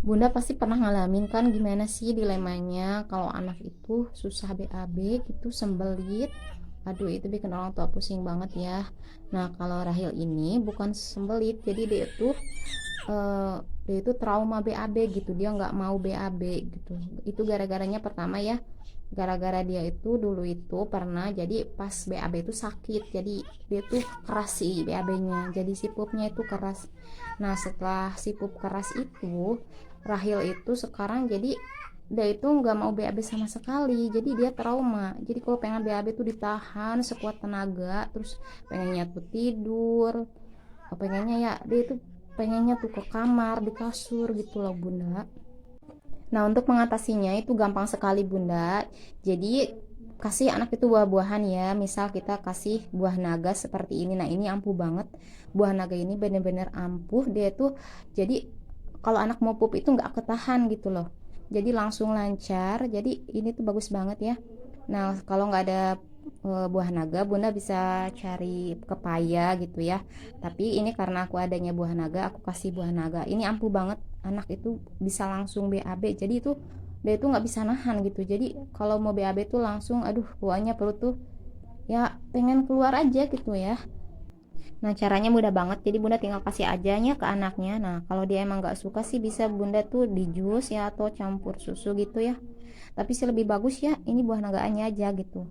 Bunda pasti pernah ngalamin kan gimana sih dilemanya kalau anak itu susah BAB gitu, sembelit. Aduh, itu bikin orang tua pusing banget ya. Nah, kalau Rahel ini bukan sembelit, jadi eh, dia itu trauma BAB gitu. Dia nggak mau BAB gitu. Itu gara-garanya pertama ya, gara-gara dia itu dulu itu pernah jadi pas BAB itu sakit. Jadi dia tuh keras sih BAB-nya. Jadi si pupnya itu keras. Nah, setelah si pup keras itu, Rahel itu sekarang jadi dia itu nggak mau BAB sama sekali, jadi dia trauma. Jadi kalau pengen BAB tuh ditahan sekuat tenaga, terus pengennya tuh tidur, pengennya ya dia itu pengennya tuh ke kamar di kasur gitu loh Bunda. Nah, untuk mengatasinya itu gampang sekali Bunda. Jadi kasih anak itu buah-buahan ya. Misal kita kasih buah naga seperti ini. Nah, ini ampuh banget. Buah naga ini bener-bener ampuh. Dia tuh jadi kalau anak mau pup itu nggak ketahan gitu loh. Jadi langsung lancar. Jadi ini tuh bagus banget ya. Nah, kalau nggak ada buah naga, Bunda bisa cari pepaya gitu ya. Tapi ini karena aku adanya buah naga, aku kasih buah naga. Ini ampuh banget, anak itu bisa langsung BAB. Jadi itu dia itu nggak bisa nahan gitu. Jadi kalau mau BAB tuh langsung, aduh, buahnya perut tuh ya pengen keluar aja gitu ya. Nah, caranya mudah banget. Jadi Bunda tinggal kasih ajanya ke anaknya. Nah, kalau dia emang nggak suka sih bisa Bunda tuh di jus ya atau campur susu gitu ya. Tapi sih lebih bagus ya ini buah nagaannya aja gitu.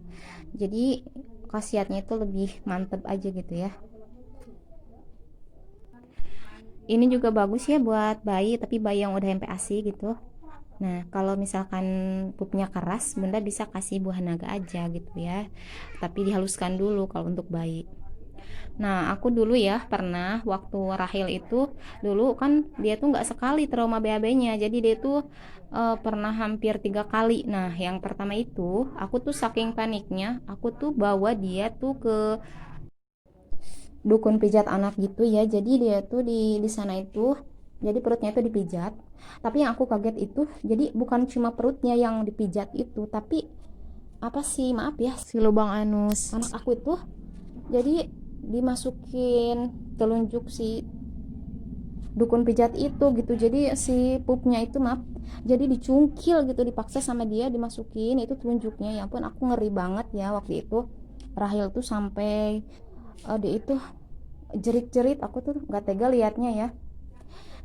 Jadi khasiatnya itu lebih mantep aja gitu ya. Ini juga bagus ya buat bayi, tapi bayi yang udah MPASI gitu. Nah, kalau misalkan pupnya keras, Bunda bisa kasih buah naga aja gitu ya. Tapi dihaluskan dulu kalau untuk bayi. Nah, aku dulu ya pernah waktu Rahel itu dulu kan dia tuh nggak sekali trauma BAB-nya, jadi dia tuh pernah hampir 3 kali. Nah, yang pertama itu aku tuh saking paniknya, aku tuh bawa dia tuh ke dukun pijat anak gitu ya. Jadi dia tuh di sana itu, jadi perutnya itu dipijat. Tapi yang aku kaget itu, jadi bukan cuma perutnya yang dipijat itu, tapi apa sih, maaf ya, si lubang anus anak aku itu jadi dimasukin telunjuk si dukun pijat itu gitu. Jadi si pupnya itu, maaf, jadi dicungkil gitu, dipaksa sama dia dimasukin itu telunjuknya. Ya ampun, aku ngeri banget ya waktu itu. Rahel tuh sampai dia itu jerit-jerit, aku tuh nggak tega liatnya ya.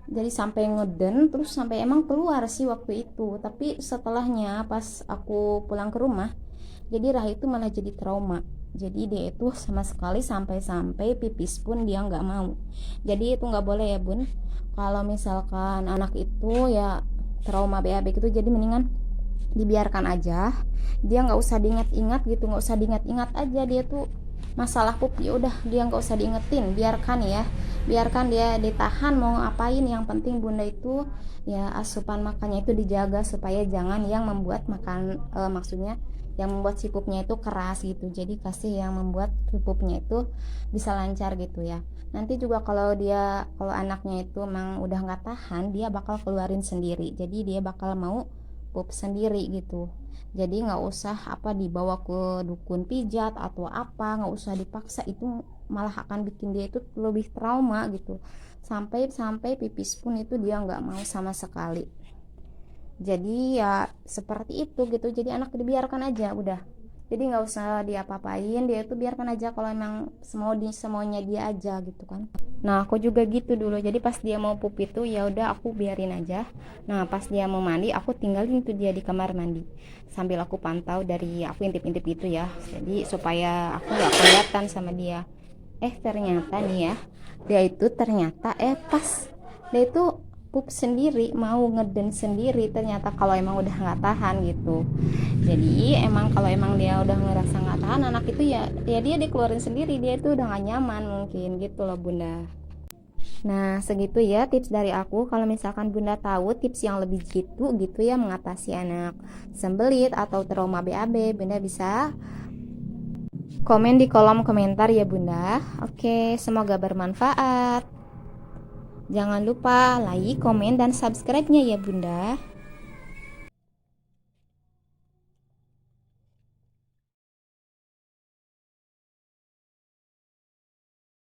Jadi sampai ngeden, terus sampai emang keluar sih waktu itu. Tapi setelahnya pas aku pulang ke rumah, jadi Rahel itu malah jadi trauma. Jadi dia itu sama sekali sampai-sampai pipis pun dia nggak mau. Jadi itu nggak boleh ya Bun. Kalau misalkan anak itu ya trauma BAB gitu, jadi mendingan dibiarkan aja. Dia nggak usah diingat-ingat gitu, nggak usah diingat-ingat aja. Dia tuh masalah pup ya udah dia nggak usah diingetin, biarkan ya, biarkan dia ditahan mau ngapain. Yang penting Bunda itu ya asupan makannya itu dijaga supaya jangan yang membuat makan maksudnya yang membuat si pupnya itu keras gitu. Jadi kasih yang membuat si pupnya itu bisa lancar gitu ya. Nanti juga kalau anaknya itu emang udah nggak tahan, dia bakal keluarin sendiri. Jadi dia bakal mau pup sendiri gitu. Jadi nggak usah apa dibawa ke dukun pijat atau apa, nggak usah dipaksa. Itu malah akan bikin dia itu lebih trauma gitu. Sampai pipis pun itu dia nggak mau sama sekali. Jadi ya seperti itu gitu. Jadi anak dibiarkan aja udah. Jadi nggak usah diapa-apain, dia itu biarkan aja kalau emang semuanya dia aja gitu kan. Nah, aku juga gitu dulu. Jadi pas dia mau pup itu ya udah aku biarin aja. Nah, pas dia mau mandi, aku tinggalin tuh dia di kamar mandi. Sambil aku pantau dari aku intip-intip gitu ya. Jadi supaya aku nggak kelihatan sama dia. Ternyata nih ya, dia itu ternyata pas dia itu pup sendiri, mau ngeden sendiri ternyata kalau emang udah nggak tahan gitu. Jadi emang kalau emang dia udah ngerasa nggak tahan anak itu ya dia dikeluarin sendiri, dia itu udah nggak nyaman mungkin gitu loh Bunda. Nah, segitu ya tips dari aku. Kalau misalkan Bunda tahu tips yang lebih gitu ya mengatasi anak sembelit atau trauma BAB, Bunda bisa komen di kolom komentar ya Bunda. Oke, semoga bermanfaat. Jangan lupa like, komen, dan subscribe-nya ya Bunda.